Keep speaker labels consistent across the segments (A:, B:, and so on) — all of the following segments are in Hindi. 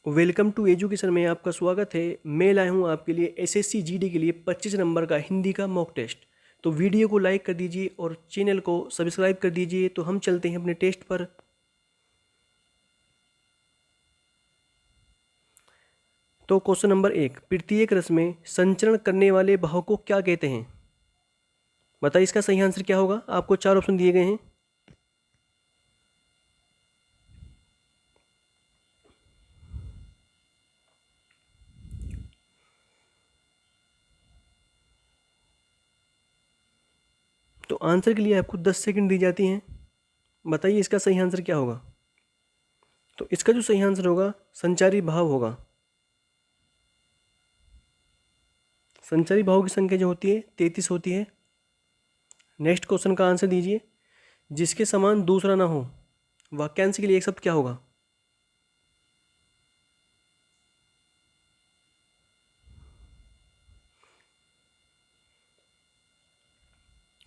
A: वेलकम टू एजुकेशन में आपका स्वागत है। मैं लाया हूँ आपके लिए एसएससी जीडी के लिए 25 नंबर का हिंदी का मॉक टेस्ट। तो वीडियो को लाइक कर दीजिए और चैनल को सब्सक्राइब कर दीजिए। तो हम चलते हैं अपने टेस्ट पर। तो क्वेश्चन नंबर 1, प्रत्येक रस में संचरण करने वाले भाव को क्या कहते हैं? बताइए इसका सही आंसर क्या होगा। आपको 4 ऑप्शन दिए गए हैं। तो आंसर के लिए आपको 10 सेकंड दी जाती हैं। बताइए इसका सही आंसर क्या होगा। तो इसका जो सही आंसर होगा संचारी भाव होगा। संचारी भाव की संख्या जो होती है 33 होती है। नेक्स्ट क्वेश्चन का आंसर दीजिए। जिसके समान दूसरा ना हो, वाक्यांश के लिए एक शब्द क्या होगा?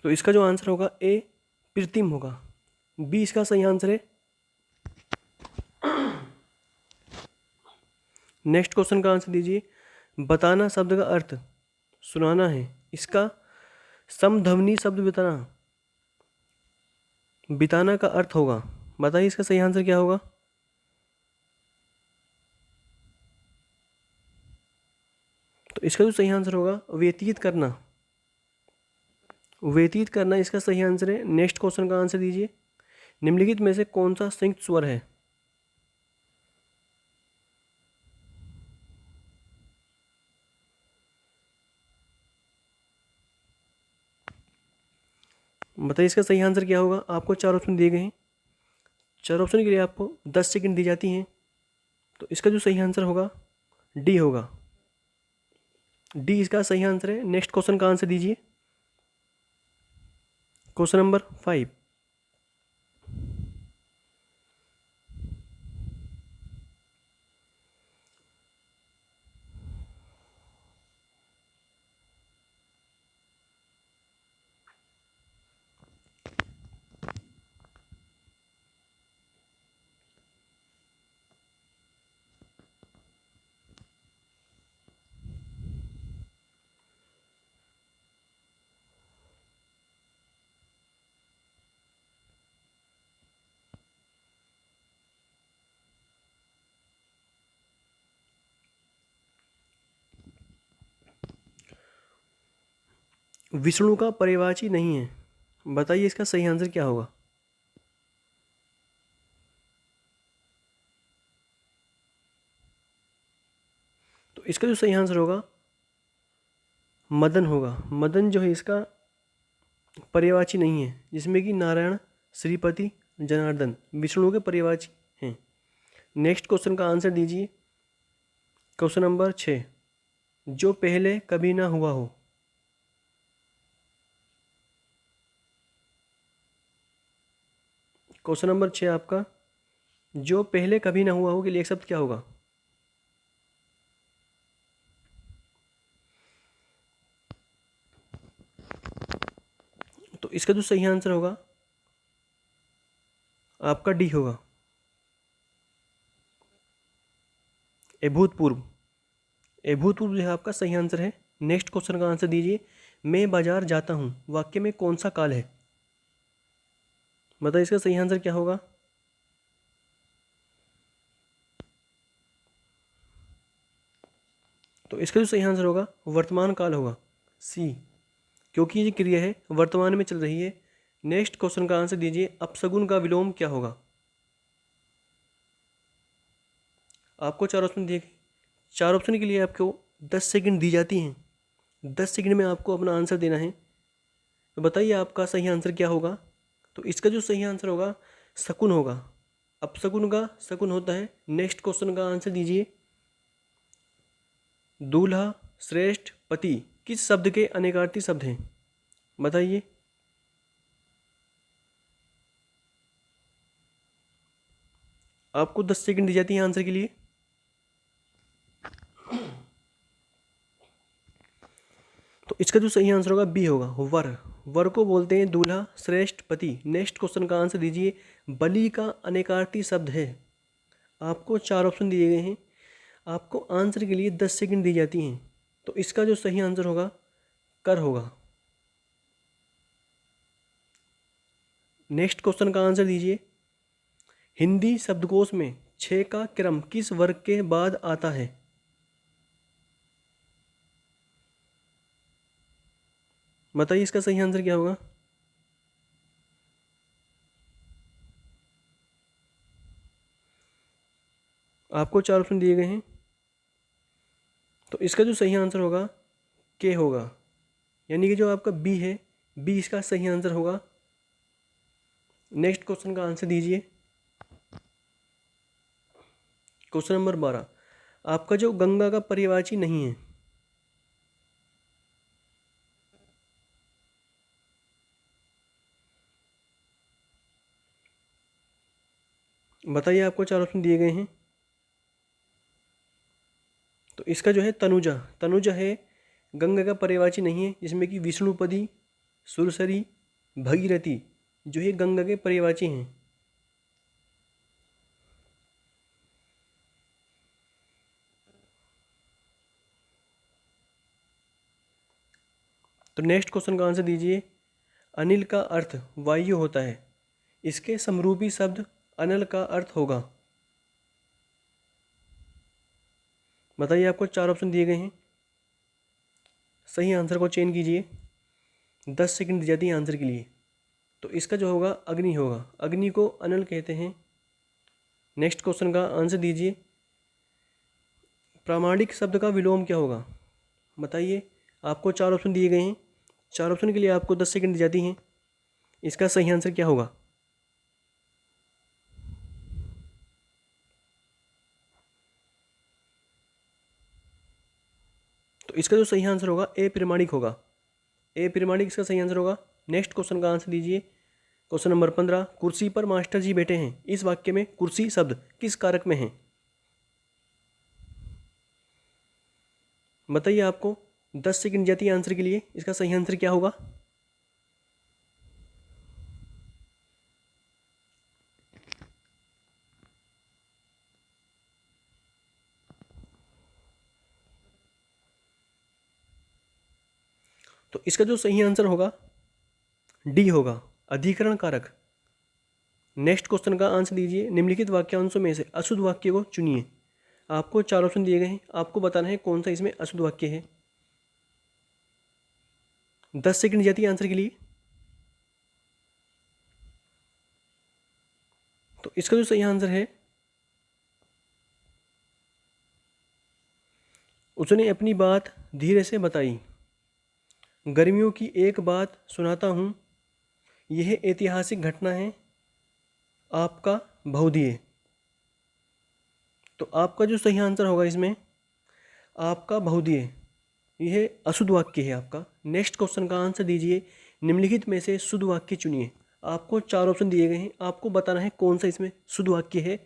A: तो इसका जो आंसर होगा ए कृत्रिम होगा। बी इसका सही आंसर है। नेक्स्ट क्वेश्चन का आंसर दीजिए। बताना शब्द का अर्थ सुनाना है। इसका समध्वनि शब्द बिताना बिताना का अर्थ होगा। बताइए इसका सही आंसर क्या होगा। तो इसका जो सही आंसर होगा व्यतीत करना। व्यतीत करना इसका सही आंसर है। नेक्स्ट क्वेश्चन का आंसर दीजिए। निम्नलिखित में से कौन सा संयुक्त स्वर है? बताइए इसका सही आंसर क्या होगा। आपको 4 ऑप्शन दिए गए हैं। 4 ऑप्शन के लिए आपको 10 सेकंड दी जाती हैं। तो इसका जो सही आंसर होगा डी होगा। डी इसका सही आंसर है। नेक्स्ट क्वेश्चन का आंसर दीजिए। Question number 5। विष्णु का पर्यायवाची नहीं है। बताइए इसका सही आंसर क्या होगा। तो इसका जो सही आंसर होगा मदन होगा। मदन जो है इसका पर्यायवाची नहीं है, जिसमें कि नारायण, श्रीपति, जनार्दन विष्णु के पर्यायवाची हैं। नेक्स्ट क्वेश्चन का आंसर दीजिए। क्वेश्चन नंबर 6, जो पहले कभी ना हुआ हो। क्वेश्चन नंबर 6 आपका जो पहले कभी ना हुआ हो के लिए एक शब्द क्या होगा? तो इसका जो सही आंसर होगा आपका डी होगा, अभूतपूर्व। अभूतपूर्व जो है आपका सही आंसर है। नेक्स्ट क्वेश्चन का आंसर दीजिए। मैं बाजार जाता हूँ वाक्य में कौन सा काल है? बताइए इसका सही आंसर क्या होगा। तो इसका जो सही आंसर होगा वर्तमान काल होगा, सी, क्योंकि ये क्रिया है वर्तमान में चल रही है। नेक्स्ट क्वेश्चन का आंसर दीजिए। अपशगुन का विलोम क्या होगा? आपको 4 ऑप्शन दिए गए। 4 ऑप्शन के लिए आपको 10 सेकंड दी जाती हैं। 10 सेकंड में आपको अपना आंसर देना है। तो बताइए आपका सही आंसर क्या होगा। तो इसका जो सही आंसर होगा शकुन होगा। अपशगुन का शकुन होता है। नेक्स्ट क्वेश्चन का आंसर दीजिए। दूल्हा, श्रेष्ठ, पति किस शब्द के अनेकार्थी शब्द हैं? बताइए। आपको 10 सेकंड दी जाती है आंसर के लिए। तो इसका जो सही आंसर होगा बी होगा, वर। वर को बोलते हैं दूल्हा, श्रेष्ठ, पति। नेक्स्ट क्वेश्चन का आंसर दीजिए। बलि का अनेकार्थी शब्द है। आपको 4 ऑप्शन दिए गए हैं। आपको आंसर के लिए 10 सेकंड दी जाती हैं। तो इसका जो सही आंसर होगा कर होगा। नेक्स्ट क्वेश्चन का आंसर दीजिए। हिंदी शब्दकोश में 6 का क्रम किस वर्ग के बाद आता है? बताइए इसका सही आंसर क्या होगा। आपको 4 ऑप्शन दिए गए हैं। तो इसका जो सही आंसर होगा के होगा, यानी कि जो आपका बी है, बी इसका सही आंसर होगा। नेक्स्ट क्वेश्चन का आंसर दीजिए। क्वेश्चन नंबर 12, आपका जो गंगा का पर्यायवाची नहीं है, बताइए। आपको 4 ऑप्शन दिए गए हैं। तो इसका जो है तनुजा, तनुजा है, गंगा का पर्यायवाची नहीं है, जिसमें कि विष्णुपदी, सुरसरी, भगीरथी जो है गंगा के पर्यायवाची हैं। तो नेक्स्ट क्वेश्चन का आंसर दीजिए। अनिल का अर्थ वायु होता है, इसके समरूपी शब्द अनल का अर्थ होगा। बताइए। आपको 4 ऑप्शन दिए गए हैं। सही आंसर को चेंज कीजिए। 10 सेकंड दी जाती है आंसर के लिए। तो इसका जो होगा अग्नि होगा, अग्नि को अनल कहते हैं। नेक्स्ट क्वेश्चन का आंसर दीजिए। प्रामाणिक शब्द का विलोम क्या होगा? बताइए। आपको 4 ऑप्शन दिए गए हैं। 4 ऑप्शन के लिए आपको 10 सेकंड दी जाती हैं। इसका सही आंसर क्या होगा? तो इसका जो सही आंसर होगा ए प्रमाणिक होगा। ए प्रमाणिक इसका सही आंसर होगा। नेक्स्ट क्वेश्चन का आंसर दीजिए। क्वेश्चन नंबर 15, कुर्सी पर मास्टर जी बैठे हैं, इस वाक्य में कुर्सी शब्द किस कारक में है? बताइए। आपको 10 सेकंड जाती है आंसर के लिए। इसका सही आंसर क्या होगा? तो इसका जो सही आंसर होगा डी होगा, अधिकरण कारक। नेक्स्ट क्वेश्चन का आंसर दीजिए। निम्नलिखित वाक्यांशों में से अशुद्ध वाक्य को चुनिए। आपको 4 ऑप्शन दिए गए हैं, आपको बताना है कौन सा इसमें अशुद्ध वाक्य है। 10 सेकंड जाती है आंसर के लिए। तो इसका जो सही आंसर है, उसने अपनी बात धीरे से बताई। गर्मियों की एक बात सुनाता हूँ, यह ऐतिहासिक घटना है, आपका बहुधीय। तो आपका जो सही आंसर होगा इसमें आपका बहुधीय, यह अशुद्ध वाक्य है आपका। नेक्स्ट क्वेश्चन का आंसर दीजिए। निम्नलिखित में से शुद्ध वाक्य चुनिए। आपको 4 ऑप्शन दिए गए हैं, आपको बताना है कौन सा इसमें शुद्ध वाक्य है।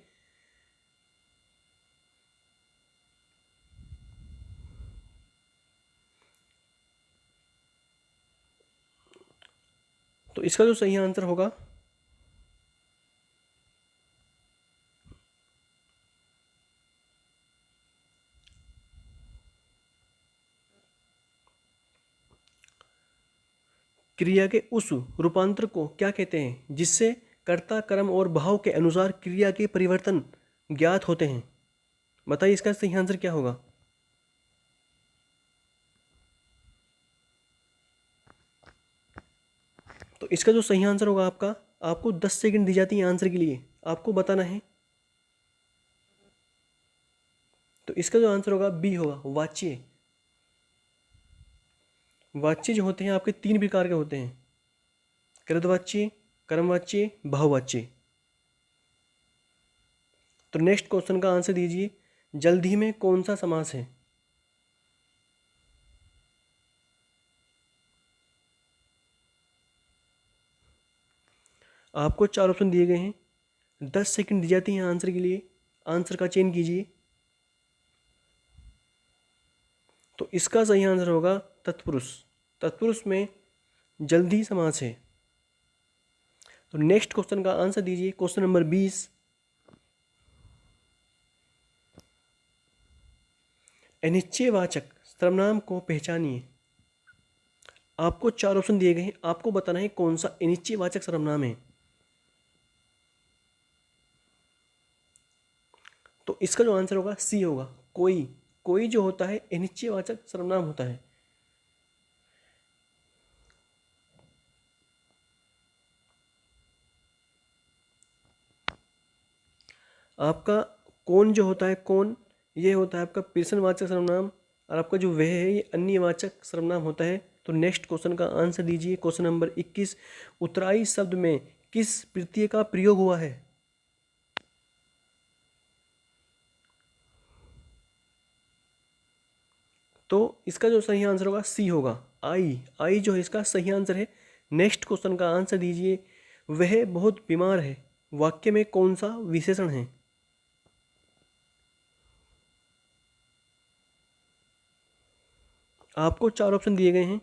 A: तो इसका जो सही आंसर होगा क्रिया के उस रूपांतर को क्या कहते हैं जिससे कर्ता, कर्म और भाव के अनुसार क्रिया के परिवर्तन ज्ञात होते हैं? बताइए। इसका सही आंसर क्या होगा? तो इसका जो सही आंसर होगा आपका, आपको 10 सेकंड दी जाती है आंसर के लिए, आपको बताना है। तो इसका जो आंसर होगा बी होगा, वाच्य। वाच्य जो होते हैं आपके 3 प्रकार के होते हैं, कृतवाच्य, कर्मवाच्य, बहुवाच्य। तो नेक्स्ट क्वेश्चन का आंसर दीजिए। जल्दी में कौन सा समास है? आपको 4 ऑप्शन दिए गए हैं। 10 सेकंड दी जाती हैं आंसर के लिए, आंसर का चयन कीजिए। तो इसका सही आंसर होगा तत्पुरुष। तत्पुरुष में जल्दी समास है। तो नेक्स्ट क्वेश्चन का आंसर दीजिए। क्वेश्चन नंबर 20, अनिश्चयवाचक सर्वनाम को पहचानिए। आपको 4 ऑप्शन दिए गए हैं, आपको बताना है कौन सा अनिश्चयवाचक सर्वनाम है। तो इसका जो आंसर होगा सी होगा, कोई। कोई जो होता है अनिश्चयवाचक सर्वनाम होता है। आपका कौन जो होता है, कौन, ये होता है आपका प्रश्नवाचक सर्वनाम, और आपका जो वह है ये अन्यवाचक सर्वनाम होता है। तो नेक्स्ट क्वेश्चन का आंसर दीजिए। क्वेश्चन नंबर 21, उत्तराई शब्द में किस प्रत्यय का प्रयोग हुआ है? तो इसका जो सही आंसर होगा सी होगा, आई। आई जो है इसका सही आंसर है। नेक्स्ट क्वेश्चन का आंसर दीजिए। वह बहुत बीमार है, वाक्य में कौन सा विशेषण है? आपको 4 ऑप्शन दिए गए हैं।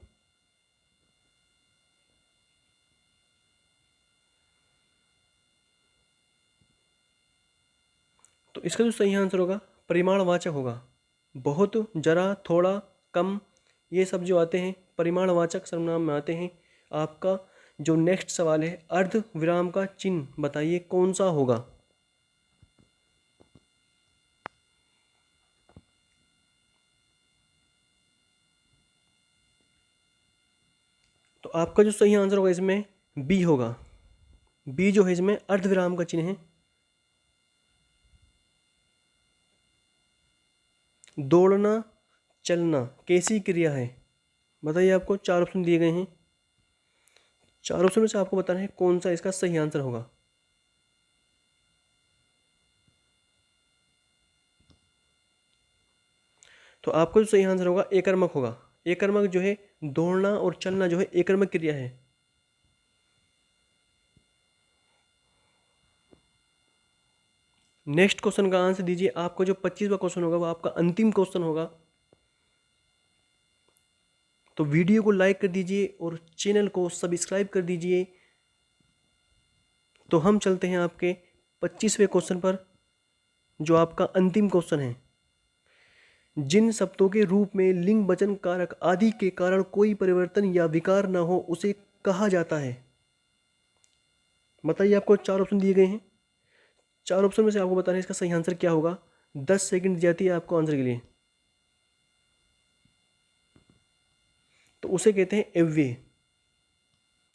A: तो इसका जो सही आंसर होगा परिमाणवाचक होगा। बहुत, जरा, थोड़ा, कम, ये सब जो आते हैं परिमाणवाचक सर्वनाम में आते हैं। आपका जो नेक्स्ट सवाल है, अर्ध विराम का चिन्ह बताइए कौन सा होगा? तो आपका जो सही आंसर होगा इसमें बी होगा। बी जो है इसमें अर्ध विराम का चिन्ह है। दौड़ना, चलना कैसी क्रिया है? बताइए, आपको 4 ऑप्शन दिए गए हैं। 4 ऑप्शन में से आपको बताना है कौन सा इसका सही आंसर होगा। तो आपका जो सही आंसर होगा एकर्मक होगा। एकर्मक जो है दौड़ना और चलना जो है एकर्मक क्रिया है। नेक्स्ट क्वेश्चन का आंसर दीजिए। आपका जो 25वां क्वेश्चन होगा वो आपका अंतिम क्वेश्चन होगा। तो वीडियो को लाइक कर दीजिए और चैनल को सब्सक्राइब कर दीजिए। तो हम चलते हैं आपके 25वें क्वेश्चन पर, जो आपका अंतिम क्वेश्चन है। जिन शब्दों के रूप में लिंग, वचन, कारक आदि के कारण कोई परिवर्तन या विकार न हो उसे कहा जाता है? बताइए, आपको 4 ऑप्शन दिए गए हैं। 4 ऑप्शन में से आपको बताना है इसका सही आंसर क्या होगा। 10 सेकंड दी जाती है आपको आंसर के लिए। तो उसे कहते हैं अव्यय।